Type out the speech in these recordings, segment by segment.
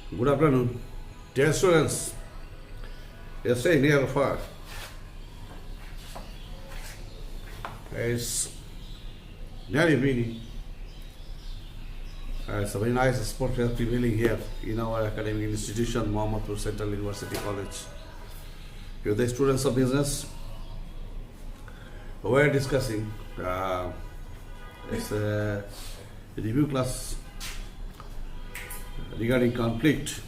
Good afternoon. Dear students, yesterday near far is nearly evening. It's a very nice sport we are prevailing here in our academic institution, Mohammadpur Central University College. With the students of business, we are discussing it's a review class regarding conflict.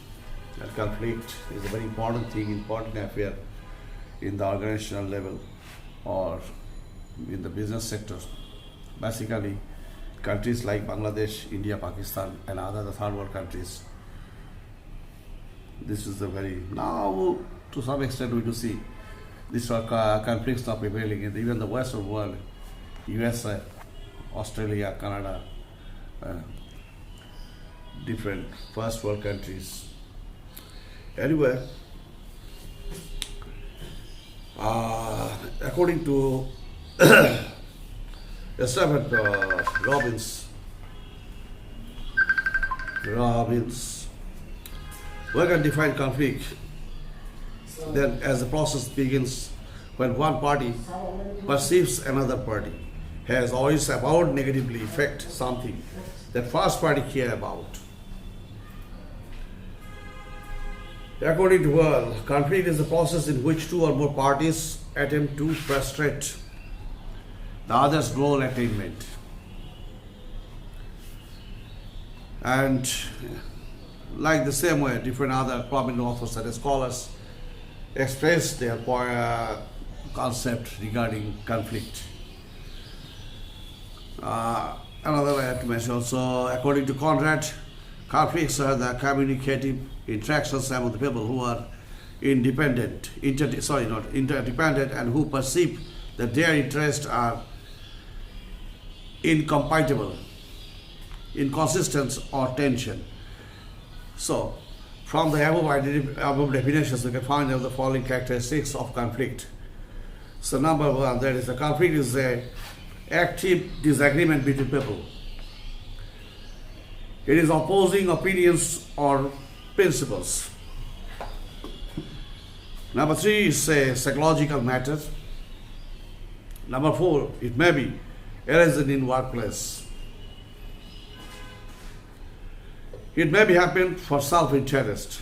And conflict is a very important thing, important affair in the organizational level or in the business sector. Basically, countries like Bangladesh, India, Pakistan, and other third world countries. This is the very now to some extent we do see these conflicts are prevailing in even the Western world, USA, Australia, Canada, different first world countries. Anyway, according to Stephen Robbins, we can define conflict then as the process begins when one party perceives another party has always about negatively affect something that first party care about. According to World, conflict is the process in which two or more parties attempt to frustrate the other's goal attainment. And like the same way, different other prominent authors and scholars express their concept regarding conflict. Another I have to mention also, according to Conrad, conflicts are the communicative interactions among the people who are interdependent and who perceive that their interests are incompatible, inconsistent, or tension. So, from the above definitions, we can find out the following characteristics of conflict. So, number one, that is the conflict is a active disagreement between people. It is opposing opinions or principles. Number three is a psychological matter. Number four, it may be arisen in workplace. It may be happen for self-interest.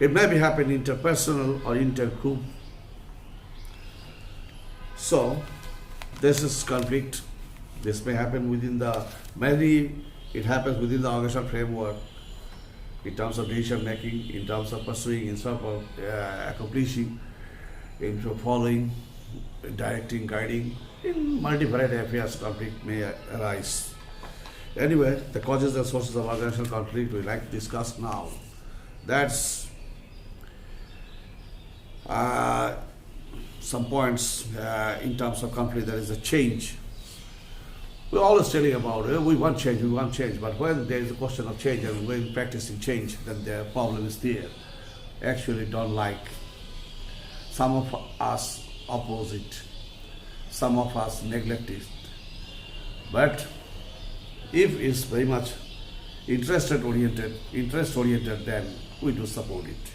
It may be happen interpersonal or intergroup. So, this is conflict. This may happen within the it happens within the organizational framework in terms of decision making, in terms of pursuing, in terms of accomplishing, in following, directing, guiding. In multivariate affairs, conflict may arise. Anyway, the causes and sources of organizational conflict we like to discuss now. That's some points in terms of conflict. There is a change. We're always telling about we want change, but when there is a question of change and when practicing change, then the problem is there. Actually don't like. Some of us oppose it. Some of us neglect it. But if it's very much interest oriented, then we do support it.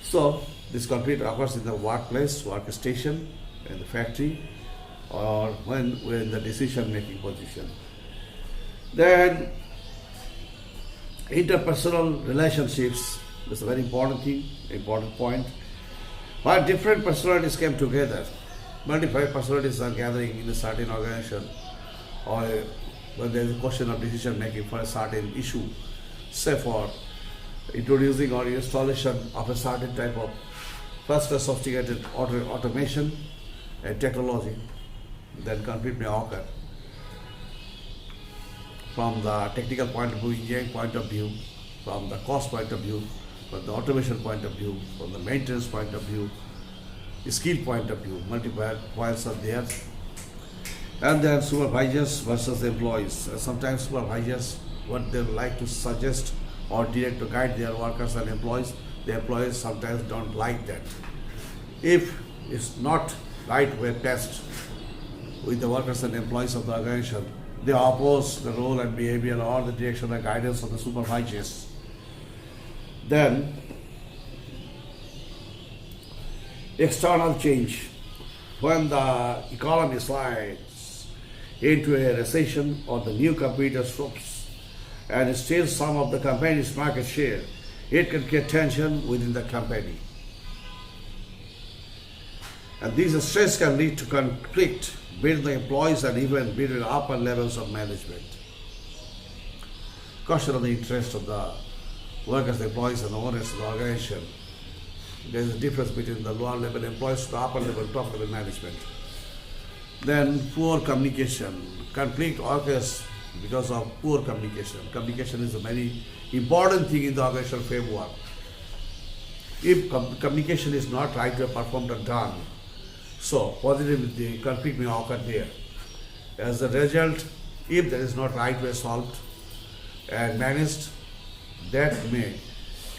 So this conflict occurs in the workplace, workstation, in the factory, or when we're in the decision-making position. Then interpersonal relationships is a very important thing, important point. While different personalities came together, multiple personalities are gathering in a certain organization, or when there is a question of decision-making for a certain issue, say for introducing or installation of a certain type of first sophisticated automation and technology, then conflict may occur. From the technical point of view, engineering point of view, from the cost point of view, from the automation point of view, from the maintenance point of view, skill point of view, multiple points are there. And then supervisors versus employees. Sometimes supervisors, what they like to suggest or direct to guide their workers and employees, the employees sometimes don't like that. If it's not right way placed with the workers and employees of the organization, they oppose the role and behavior or the direction and guidance of the supervisors. Then, external change. When the economy slides into a recession or the new competitor swoops and steals some of the company's market share, it can create tension within the company. And these stress can lead to conflict between the employees and even between upper levels of management. Question of the interest of the workers, the employees, and the owners of the organization. There is a difference between the lower level employees to the upper level, top level management. Then poor communication. Conflict occurs because of poor communication. Communication is a very important thing in the organizational framework. If communication is not right way performed or done, so positively conflict may occur there. As a result, if there is not right way solved and managed, that may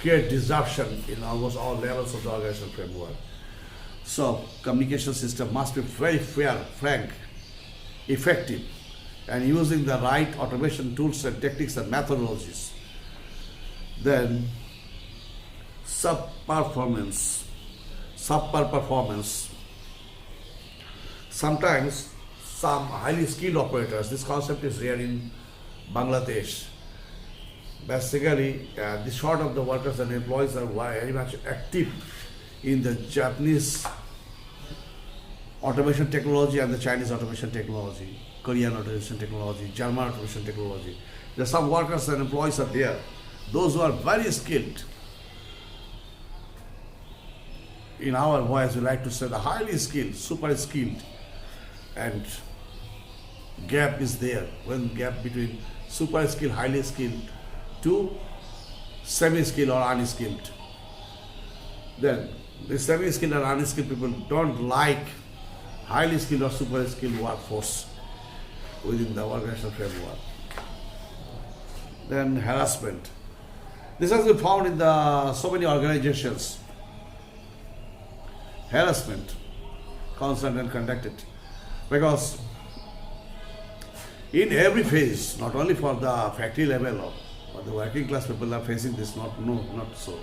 create disruption in almost all levels of the organizational framework. So communication system must be very fair, frank, effective, and using the right automation tools and techniques and methodologies. Then subpar performance. Sometimes some highly skilled operators, this concept is rare in Bangladesh. Basically, the sort of the workers and employees are very much active in the Japanese automation technology and the Chinese automation technology, Korean automation technology, German automation technology. There are some workers and employees are there, those who are very skilled. In our voice, we like to say the highly skilled, super skilled, and gap is there. When gap between super skilled, highly skilled to semi-skilled or unskilled. Then the semi-skilled or unskilled people don't like highly skilled or super skilled workforce within the organizational framework. Then harassment. This has been found in so many organizations. Harassment, constant and conducted, because in every phase, not only for the factory level, but the working class people are facing this. Not so.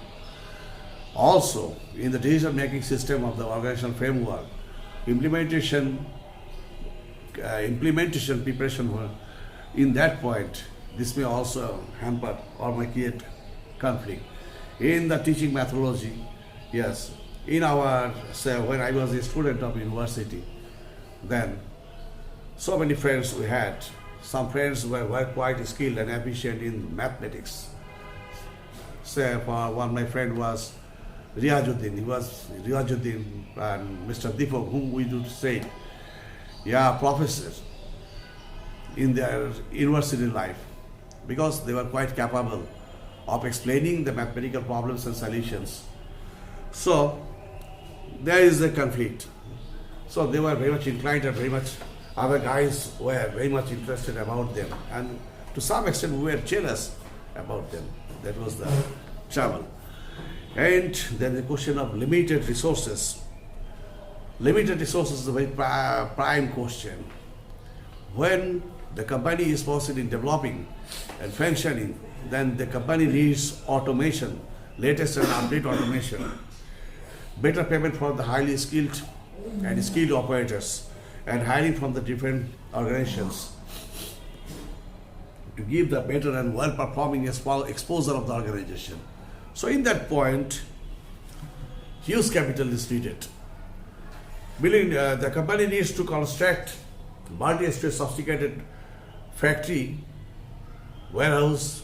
Also, in the decision-making system of the organizational framework, implementation preparation work, in that point, this may also hamper or may create conflict. In the teaching methodology, yes, in our, say, when I was a student of university, then so many friends we had. Some friends were quite skilled and efficient in mathematics. Say, for one, my friend was Riyajuddin. He was Riyajuddin and Mr. Deepak, whom we do say, professors in their university life, because they were quite capable of explaining the mathematical problems and solutions. So there is a conflict. So they were very much inclined and very much other guys were very much interested about them, and to some extent we were jealous about them. That was the trouble. And then the question of limited resources. Limited resources is a very prime question. When the company is possible in developing and functioning, then the company needs automation, latest and update automation, better payment for the highly skilled and skilled operators, and hiring from the different organizations to give the better and well-performing exposure of the organization. So in that point, huge capital is needed. The company needs to construct multi-stage sophisticated factory, warehouse,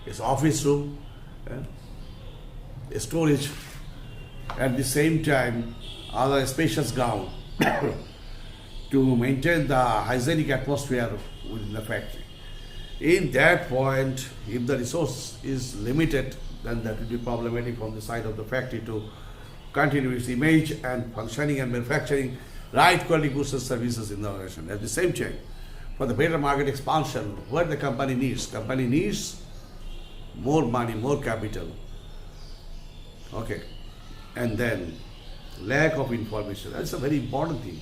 its office room, storage, at the same time other spacious ground to maintain the hygienic atmosphere within the factory. In that point, if the resource is limited, then that will be problematic from the side of the factory to continue its image and functioning and manufacturing right quality goods and services in the organization. At the same time, for the better market expansion, what the company needs more money, more capital. And then lack of information. That's a very important thing.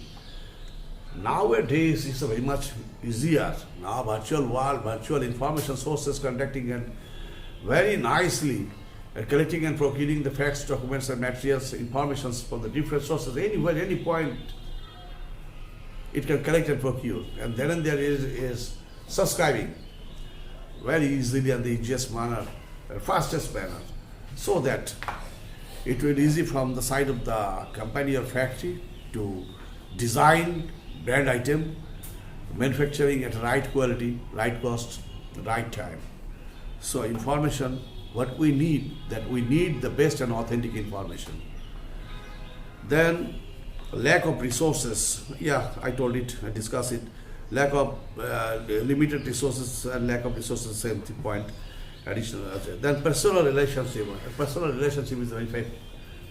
Nowadays, it's very much easier. Now, virtual world, virtual information sources conducting and very nicely collecting and procuring the facts, documents, and materials, informations from the different sources, anywhere, any point, it can collect and procure. And then there is subscribing very easily and the easiest manner, fastest manner, so that it will be easy from the side of the company or factory to design brand item, manufacturing at right quality, right cost, right time. So information, what we need, that we need the best and authentic information. Then lack of resources, yeah, I told it, I discussed it. Lack of limited resources and lack of resources, same point, additional. Then personal relationship is a very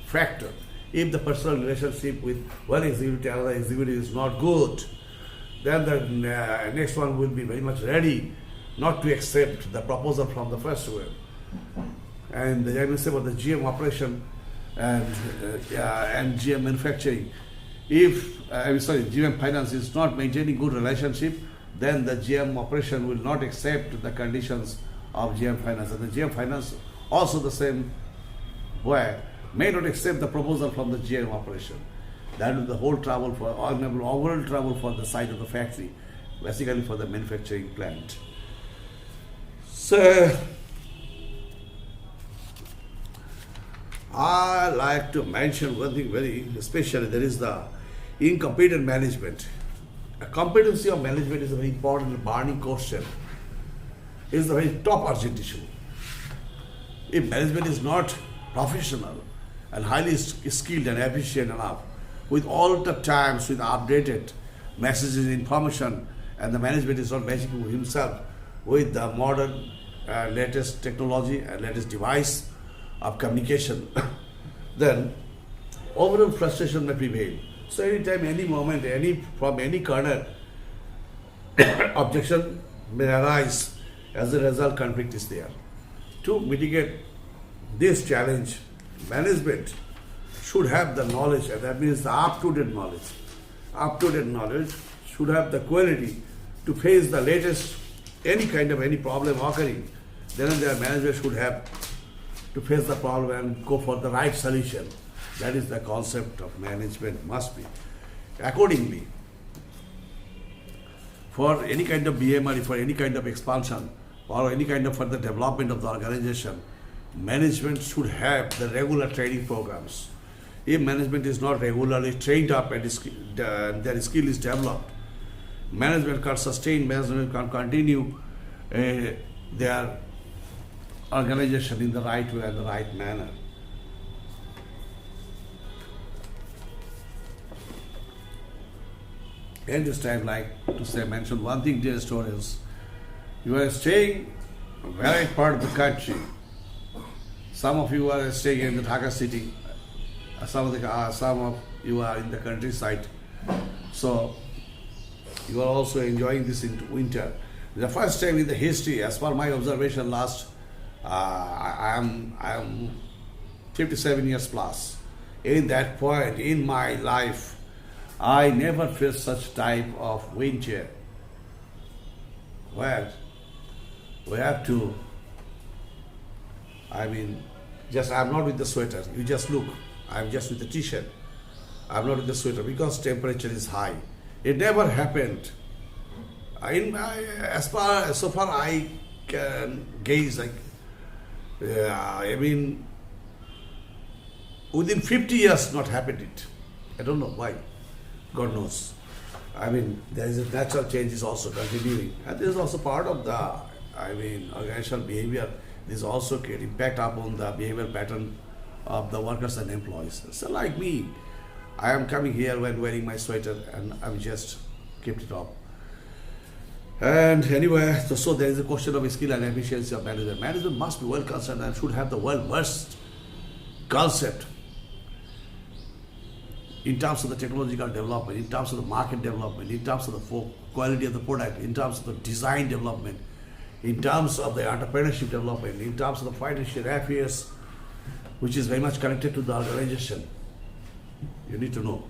factor. If the personal relationship with one executive and another executive is not good, then the next one will be very much ready not to accept the proposal from the first one. And I will say about the GM operation and GM manufacturing. If GM finance is not maintaining good relationship, then the GM operation will not accept the conditions of GM finance. And the GM finance also the same way may not accept the proposal from the GM operation. That is the whole trouble for overall trouble for the side of the factory, basically for the manufacturing plant. So I like to mention one thing very especially, there is the incompetent management. A competency of management is a very important burning question. It is a very top urgent issue. If management is not professional and highly skilled and efficient enough, with all the times, with updated messages, information, and the management is not matching himself with the modern latest technology and latest device of communication, then overall frustration may prevail. So anytime, any moment, from any corner, objection may arise. As a result, conflict is there. To mitigate this challenge, management should have the knowledge, and that means the up-to-date knowledge. Up-to-date knowledge should have the quality to face the latest, any problem occurring. Then their manager should have to face the problem and go for the right solution. That is the concept of management must be. Accordingly, for any kind of BMR, for any kind of expansion, or any kind of further development of the organization, management should have the regular training programs. If management is not regularly trained up and their skill is developed, management can sustain, management can continue their organization in the right way and the right manner. And this time, like to mention one thing, dear students, you are staying in a very part of the country. Some of you are staying in the Dhaka city. Some of you are in the countryside. So you are also enjoying this in winter. The first time in the history, as per my observation, I am 57 years plus. In that point in my life, I never faced such type of winter where we have to, I'm not with the sweater. You just look, I'm just with the t-shirt. I'm not with the sweater because temperature is high. It never happened. So far I can gaze, within 50 years not happened it. I don't know why. God knows. There is a natural change is also continuing. And this is also part of the, organizational behavior. This also can impact upon the behavioral pattern of the workers and employees. So like me, I am coming here when wearing my sweater and I'm just kept it up. And anyway, so there is a question of skill and efficiency of management. Management must be well concerned and should have the well-versed concept in terms of the technological development, in terms of the market development, in terms of the quality of the product, in terms of the design development, in terms of the entrepreneurship development, in terms of the financial affairs, which is very much connected to the organization. You need to know.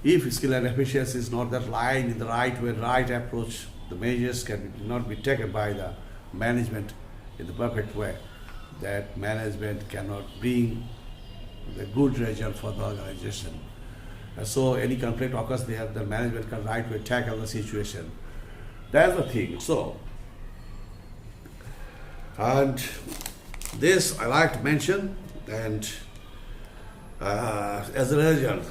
If skill and efficiency is not that line in the right way, right approach, the measures not be taken by the management in the perfect way. That management cannot bring the good result for the organization. And so any conflict occurs there, the management can right way tackle the situation. That's the thing. So, and this I like to mention, and as a result,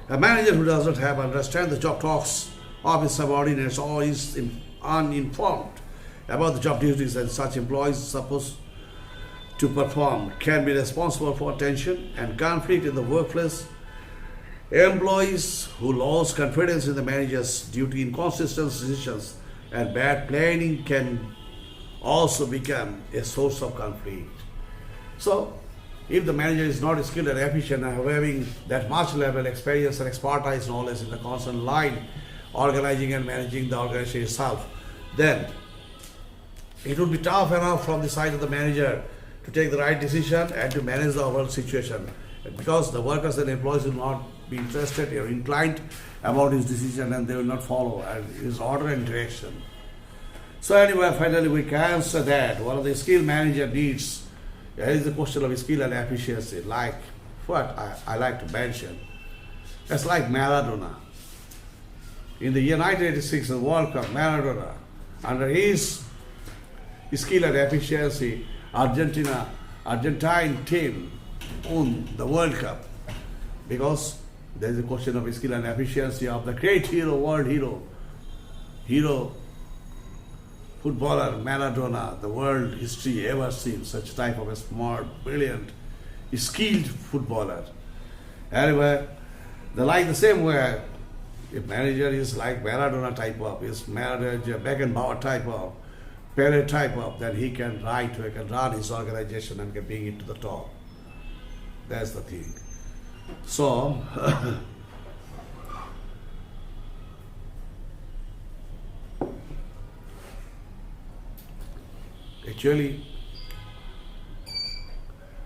a manager who does not have understand the job talks of his subordinates or is uninformed about the job duties that such employees are supposed to perform can be responsible for tension and conflict in the workplace. Employees who lose confidence in the manager's due to inconsistent decisions and bad planning can also become a source of conflict. So, if the manager is not skilled and efficient and having that much level experience and expertise knowledge in the constant line, organizing and managing the organization itself, then it would be tough enough from the side of the manager to take the right decision and to manage the overall situation, because the workers and employees will not be interested or inclined about his decision, and they will not follow his order and direction. So anyway, finally we can say that one of the skill manager needs is the question of skill and efficiency. Like what I like to mention, it's like Maradona. In the year 1986 in the World Cup, Maradona, under his skill and efficiency, Argentine team won the World Cup, because there is a question of skill and efficiency of the great hero, world hero, footballer Maradona. The world history ever seen such type of a smart, brilliant, skilled footballer. Anyway, the same way, if manager is like Maradona type of, is manager Beckenbauer type of, Pele type of, then he can run his organization and can bring it to the top. That's the thing. So, actually,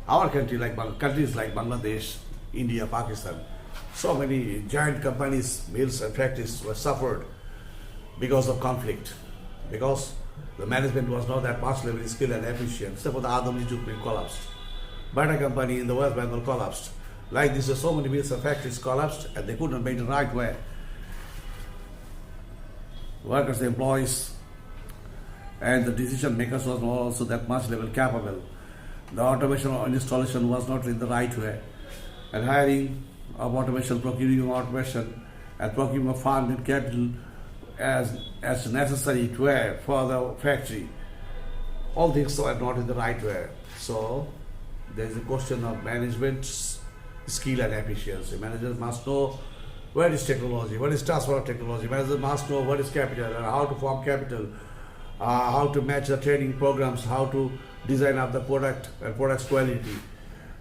our countries like Bangladesh, India, Pakistan, so many giant companies, mills and factories were suffered because of conflict, because the management was not that much level skilled and efficient. Except for the Adamji Jupri collapsed. Bata company in the West Bengal collapsed. Like this, so many mills and factories collapsed, and they couldn't make the right way. Workers, employees, and the decision makers was not also that much level capable. The automation or installation was not in the right way, and hiring of automation, procuring of automation, and procuring of fund and capital as necessary way for the factory. All things are not in the right way. So there is a question of management's skill and efficiency. Managers must know what is technology, what is transfer of technology. Managers must know what is capital and how to form capital, how to match the training programs, how to design up the product and product's quality.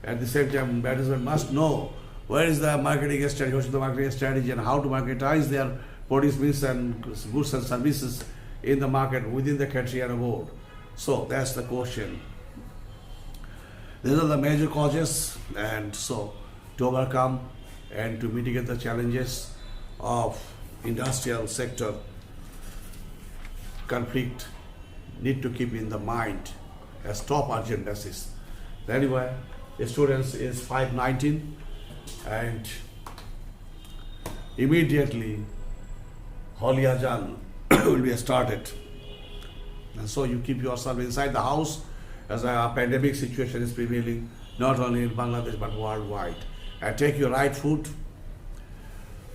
At the same time, management must know where is the marketing strategy, what is the marketing strategy, and how to marketize their products and goods and services in the market within the country and abroad. So that's the question. These are the major causes, and so to overcome and to mitigate the challenges of industrial sector conflict, need to keep in the mind as top urgent basis. Anyway, the students is 519, and immediately Holy Azan will be started. And so you keep yourself inside the house as a pandemic situation is prevailing, not only in Bangladesh but worldwide. And take your right food,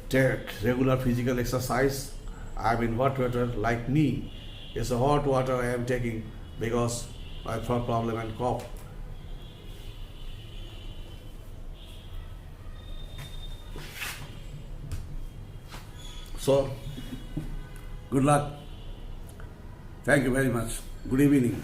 take regular physical exercise. I'm in hot water like me. It's a hot water I am taking because I have throat problem and cough. So, good luck. Thank you very much. Good evening.